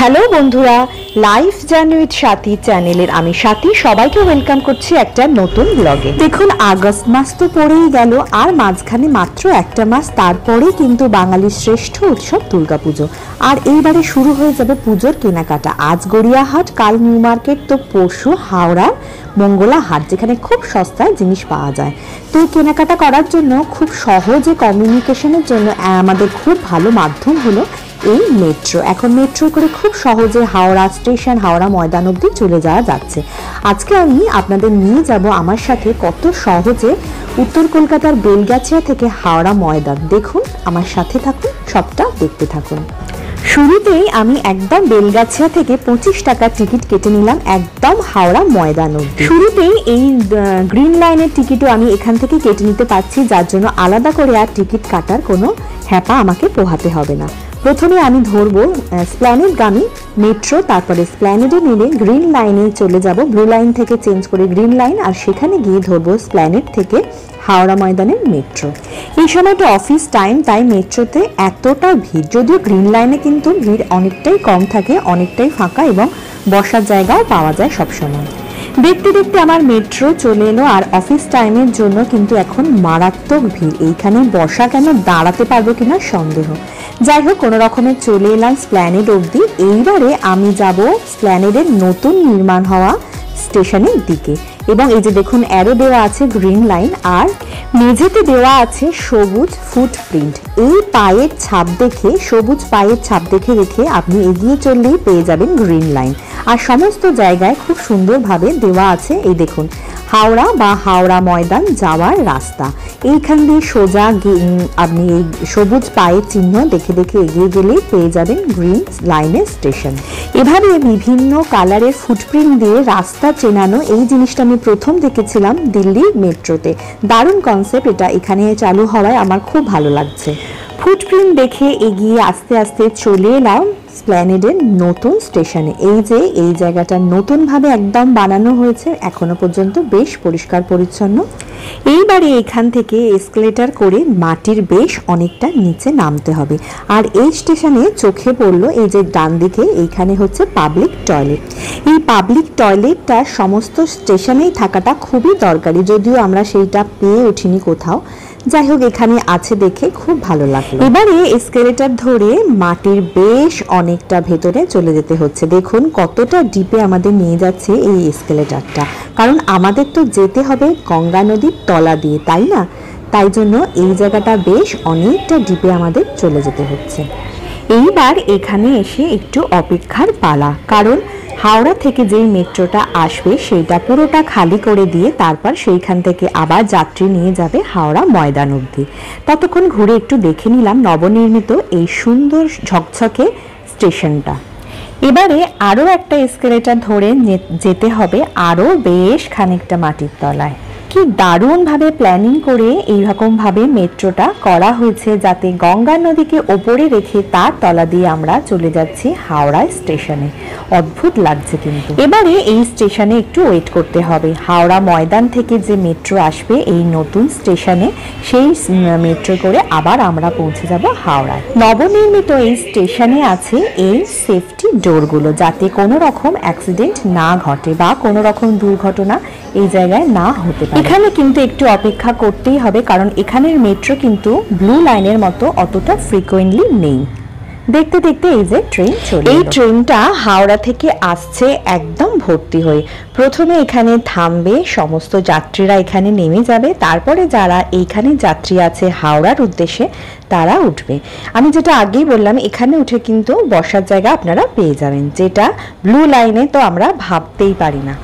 Hello বন্ধুরা, life journey with সাথী চ্যানেলের আমি সাথী সবাইকে ওয়েলকাম করছি একটা নতুন ব্লগে। দেখুন, আগস্ট মাস তো পড়েই গেল, আর মাঝখানে মাত্র একটা মাস, তারপরে কিন্তু বাঙালির শ্রেষ্ঠ উৎসব দুর্গাপুজো। আর এইবারে শুরু হয়ে যাবে পুজোর কেনাকাটা। আজ গড়িয়াহাট, কাল নিউ মার্কেট, তো পরশু হাওড়া মঙ্গলা হাট, যেখানে খুব সস্তায় জিনিস পাওয়া যায়। তো কেনাকাটা করার জন্য খুব সহজে কমিউনিকেশনের জন্য আমাদের খুব ভালো মাধ্যম হলো এই মেট্রো। এখন মেট্রো করে খুব সহজে হাওড়া স্টেশন, হাওড়া ময়দান অবধি চলে যাওয়া যাচ্ছে। আজকে আমি আপনাদের নিয়ে যাব আমার সাথে কত সহজে উত্তর কলকাতার বেলগাছিয়া থেকে হাওড়া ময়দান। দেখুন, আমার সাথে থাকুন, সবটা দেখতে থাকুন। শুরুতেই আমি একদম বেলগাছিয়া থেকে 25 টাকার টিকিট কেটে নিলাম একদম হাওড়া ময়দান অবধি। শুরুতেই এই গ্রিন লাইনের টিকিটও আমি এখান থেকে কেটে নিতে পারছি, যার জন্য আলাদা করে আর টিকিট কাটার কোনো হ্যাপা আমাকে পোহাতে হবে না। প্রথমে আমি ধরবো স্প্ল্যানেডগামী মেট্রো, তারপরে স্প্ল্যানেডে নেমে গ্রিন লাইনে চলে যাব, ব্লু লাইন থেকে চেঞ্জ করে গ্রিন লাইন, আর সেখানে গিয়ে ধরবো স্প্ল্যানেড থেকে হাওড়া ময়দানের মেট্রো। এই সময়টা অফিস টাইম, তাই মেট্রোতে এতটা ভিড়, যদিও গ্রিন লাইনে কিন্তু ভিড় অনেকটাই কম থাকে, অনেকটাই ফাঁকা এবং বসার জায়গাও পাওয়া যায় সবসময়। দেখতে দেখতে আমার মেট্রো চলে এলো, আর অফিস টাইমের জন্য কিন্তু এখন মারাত্মক ভিড়। এইখানে বসা কেন, দাঁড়াতে পারবো কিনা সন্দেহ। যাই হোক, কোনো রকমে চলে এলাম স্প্ল্যানেড অবধি। এইবারে আমি যাব স্প্ল্যানেডের নতুন নির্মাণ হওয়া স্টেশনের দিকে, এবং এই যে দেখুন অ্যারো দেওয়া আছে গ্রিন লাইন, আর মেঝেতে দেওয়া আছে সবুজ ফুটপ্রিন্ট। এই পায়ের ছাপ দেখে, সবুজ পায়ের ছাপ দেখে রেখে আপনি এগিয়ে চললেই পেয়ে যাবেন গ্রিন লাইন। আর সমস্ত জায়গায় খুব সুন্দরভাবে দেওয়া আছে, এই দেখুন হাওড়া বা হাওড়া ময়দান যাওয়ার রাস্তা। এইখান দিয়ে সোজা আপনি এই সবুজ পায়ের চিহ্ন দেখে দেখে এগিয়ে গেলেই পেয়ে যাবেন গ্রিন লাইনের স্টেশন। এভাবে বিভিন্ন কালারের ফুটপ্রিন্ট দিয়ে রাস্তা চেনানো, এই জিনিসটা আমি প্রথম দেখেছিলাম দিল্লি মেট্রোতে। দারুণ কনসেপ্ট এটা, এখানে চালু হওয়ায় আমার খুব ভালো লাগছে। ফুটপ্রিন্ট দেখে এগিয়ে আস্তে আস্তে চলে এলাম স্প্ল্যানেডের নতুন স্টেশনে। এই যে এই জায়গাটা নতুনভাবে একদম বানানো হয়েছে, এখনো পর্যন্ত বেশ পরিষ্কার পরিচ্ছন্ন। এইবারে এখান থেকে এসকেলেটর করে মাটির বেশ অনেকটা নিচে নামতে হবে। আর এই স্টেশনে চোখে পড়লো এই যে ডান দিকে, এইখানে হচ্ছে পাবলিক টয়লেট। এই পাবলিক টয়লেটটা সমস্ত স্টেশনেই থাকাটা খুবই দরকারি, যদিও আমরা সেইটা পেয়ে উঠিনি কোথাও। যাই হোক, এখানে আছে দেখে খুব ভালো লাগলো। এবারে এসকেলেটর ধরে মাটির বেশ অনেকটা ভেতরে চলে যেতে হচ্ছে। দেখুন কতটা ডিপে আমাদের নিয়ে যাচ্ছে এই এসকেলেটরটা, কারণ আমাদের তো যেতে হবে গঙ্গা নদীর তলা দিয়ে, তাই না? তাই জন্য এই জায়গাটা বেশ অনেকটা ডিপে আমাদের চলে যেতে হচ্ছে। এইবার এখানে এসে একটু অপেক্ষার পালা, কারণ হাওড়া থেকে যেই মেট্রোটা আসবে সেইটা পুরোটা খালি করে দিয়ে তারপর সেইখান থেকে আবার যাত্রী নিয়ে যাবে হাওড়া ময়দান অবধি। ততক্ষণ ঘুরে একটু দেখে নিলাম নবনির্মিত এই সুন্দর ঝকঝকে স্টেশনটা। এবারে আরও একটা এসকেলেটর ধরে যেতে হবে আরও বেশ খানিকটা মাটির তলায়। কি দারুণভাবে প্ল্যানিং করে এইরকমভাবে মেট্রোটা করা হয়েছে, যাতে গঙ্গা নদীকে ওপরে রেখে তার তলা দিয়ে আমরা চলে যাচ্ছি হাওড়া স্টেশনে। অদ্ভুত লাগছে কিন্তু। এবারে এই স্টেশনে একটু ওয়েট করতে হবে। হাওড়া ময়দান থেকে যে মেট্রো আসবে এই নতুন স্টেশনে, সেই মেট্রো করে আবার আমরা পৌঁছে যাব হাওড়ায়। নবনির্মিত এই স্টেশনে আছে এই সেফটি ডোরগুলো, যাতে কোনো রকম অ্যাক্সিডেন্ট না ঘটে বা কোনো রকম দুর্ঘটনা এই জায়গায় না হতে পারে। এখানে কিন্তু একটু অপেক্ষা করতেই হবে, কারণ এখানের মেট্রো কিন্তু ব্লু লাইনের মতো অতটা ফ্রিকোয়েন্টলি নেই। দেখতে দেখতে এই যে ট্রেন চলে, এই ট্রেনটা হাওড়া থেকে আসছে একদম ভর্তি হয়ে। প্রথমে এখানে থামবে, সমস্ত যাত্রীরা এখানে নেমে যাবে, তারপরে যারা এইখানে যাত্রী আছে হাওড়ার উদ্দেশ্যে তারা উঠবে। আমি যেটা আগেই বললাম, এখানে উঠে কিন্তু বসার জায়গা আপনারা পেয়ে যাবেন, যেটা ব্লু লাইনে তো আমরা ভাবতেই পারি না।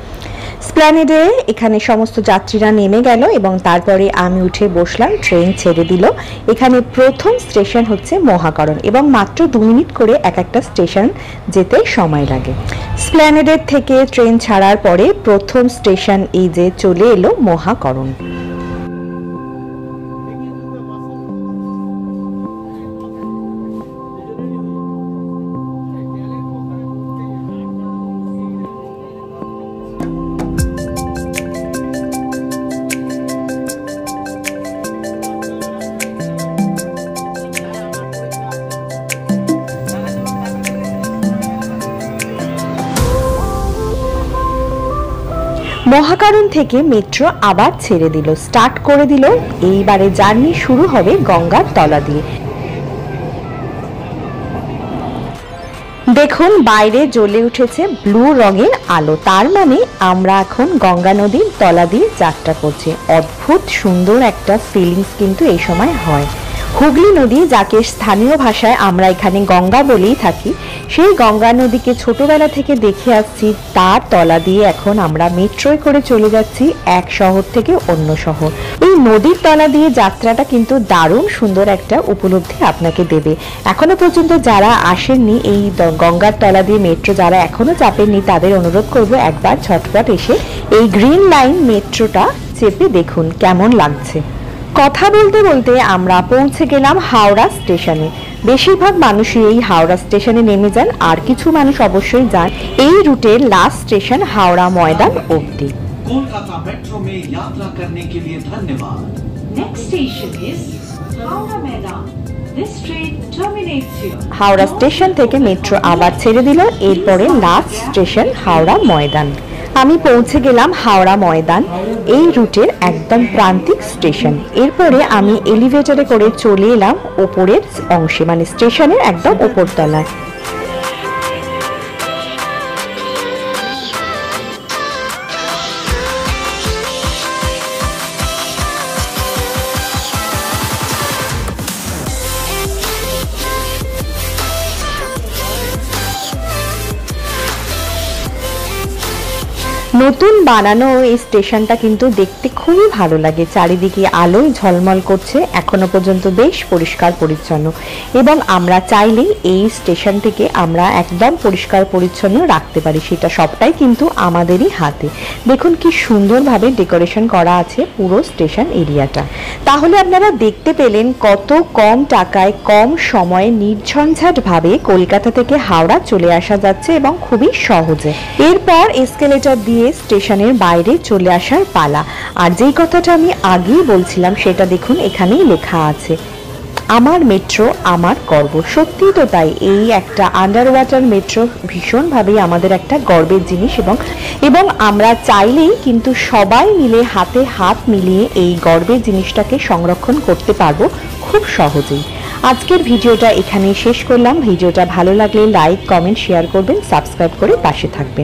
স্প্ল্যানেডে এখানে সমস্ত যাত্রীরা নেমে গেল এবং তারপরে আমি উঠে বসলাম, ট্রেন ছেড়ে দিল। এখানে প্রথম স্টেশন হচ্ছে মহাকরণ, এবং মাত্র 2 মিনিট করে এক একটা স্টেশন যেতে সময় লাগে। স্প্ল্যানেডের থেকে ট্রেন ছাড়ার পরে প্রথম স্টেশন এই যে চলে এলো মহাকরণ। মহাকারণ থেকে মেট্রো আবার ছেড়ে দিল, স্টার্ট করে দিল। এইবারে জার্নি শুরু হবে গঙ্গার তলা দিয়ে। দেখুন বাইরে জ্বলে উঠেছে ব্লু রঙের আলো, তার মানে আমরা এখন গঙ্গা নদীর তলা দিয়ে যাত্রা করছি। অদ্ভুত সুন্দর একটা ফিলিংস কিন্তু এই সময় হয়। হুগলি নদী, যাকে স্থানীয় ভাষায় আমরা এখানে গঙ্গা বলেই থাকি, সেই গঙ্গা নদীকে ছোটবেলা থেকে দেখে আসছি। তার তলা দিয়ে এখন আমরা মেট্রোয় করে চলে যাচ্ছি এক শহর থেকে অন্য শহর। এই নদীর তলা দিয়ে যাত্রাটা কিন্তু দারুণ সুন্দর একটা উপলব্ধি আপনাকে দেবে। এখনো পর্যন্ত যারা আসেননি এই গঙ্গার তলা দিয়ে মেট্রো, যারা এখনো চাপেননি, তাদের অনুরোধ করব একবার ঝটপট এসে এই গ্রিন লাইন মেট্রোটা চেপে দেখুন কেমন লাগছে। কথা বলতে বলতে আমরা পৌঁছে গেলাম হাওড়া স্টেশনে। বেশিরভাগ মানুষই এই হাওড়া স্টেশনে নেমে যান, আর কিছু মানুষ অবশ্যই যান এই রুটের লাস্ট স্টেশন হাওড়া ময়দান অবধি। कोलकाता मेट्रो में यात्रा करने के लिए धन्यवाद। Next station is Howrah Maidan. This train terminates here. Howrah station থেকে মেট্রো আবার ছেড়ে দিল, এরপরে লাস্ট স্টেশন হাওড়া ময়দান। আমি পৌঁছে গেলাম হাওড়া ময়দান, এই রুটের একদম প্রান্তিক স্টেশন। এরপরে আমি এলিভেটরে করে চলে এলাম ওপরের অংশে, মানে স্টেশনের একদম ওপরতলায়। নতুন বানানো এই স্টেশনটা কিন্তু দেখতে খুবই ভালো লাগে। চারিদিকে আলোয় ঝলমল করছে, এখনো পর্যন্ত বেশ পরিষ্কার পরিচ্ছন্ন, এবং আমরা চাইলেই এই স্টেশনটিকে আমরা একদম পরিষ্কার পরিচ্ছন্ন রাখতে পারি। সেটা সবটাই কিন্তু আমাদেরই হাতে। দেখুন কি সুন্দরভাবে ডেকোরেশন করা আছে পুরো স্টেশন এরিয়াটা। তাহলে আপনারা দেখতে পেলেন কত কম টাকায় কম সময়ে নির্ঝঞ্ঝাটভাবে কলকাতা থেকে হাওড়া চলে আসা যাচ্ছে, এবং খুবই সহজে। এরপর এসকেলেটর দিয়ে স্টেশনের বাইরে চলে আসার পালা। আর যেই কথাটা আমি আগেই বলছিলাম সেটা দেখুন এখানেই লেখা আছে, আমার মেট্রো আমার গর্ব। সত্যি তো তাই, এই একটা আন্ডার ওয়াটার মেট্রো ভীষণভাবেই আমাদের একটা গর্বের জিনিস, এবং আমরা চাইলেই কিন্তু সবাই মিলে হাতে হাত মিলিয়ে এই গর্বের জিনিসটাকে সংরক্ষণ করতে পারবো খুব সহজেই। আজকের ভিডিওটা এখানেই শেষ করলাম। ভিডিওটা ভালো লাগলে লাইক, কমেন্ট, শেয়ার করবেন, সাবস্ক্রাইব করে পাশে থাকবেন।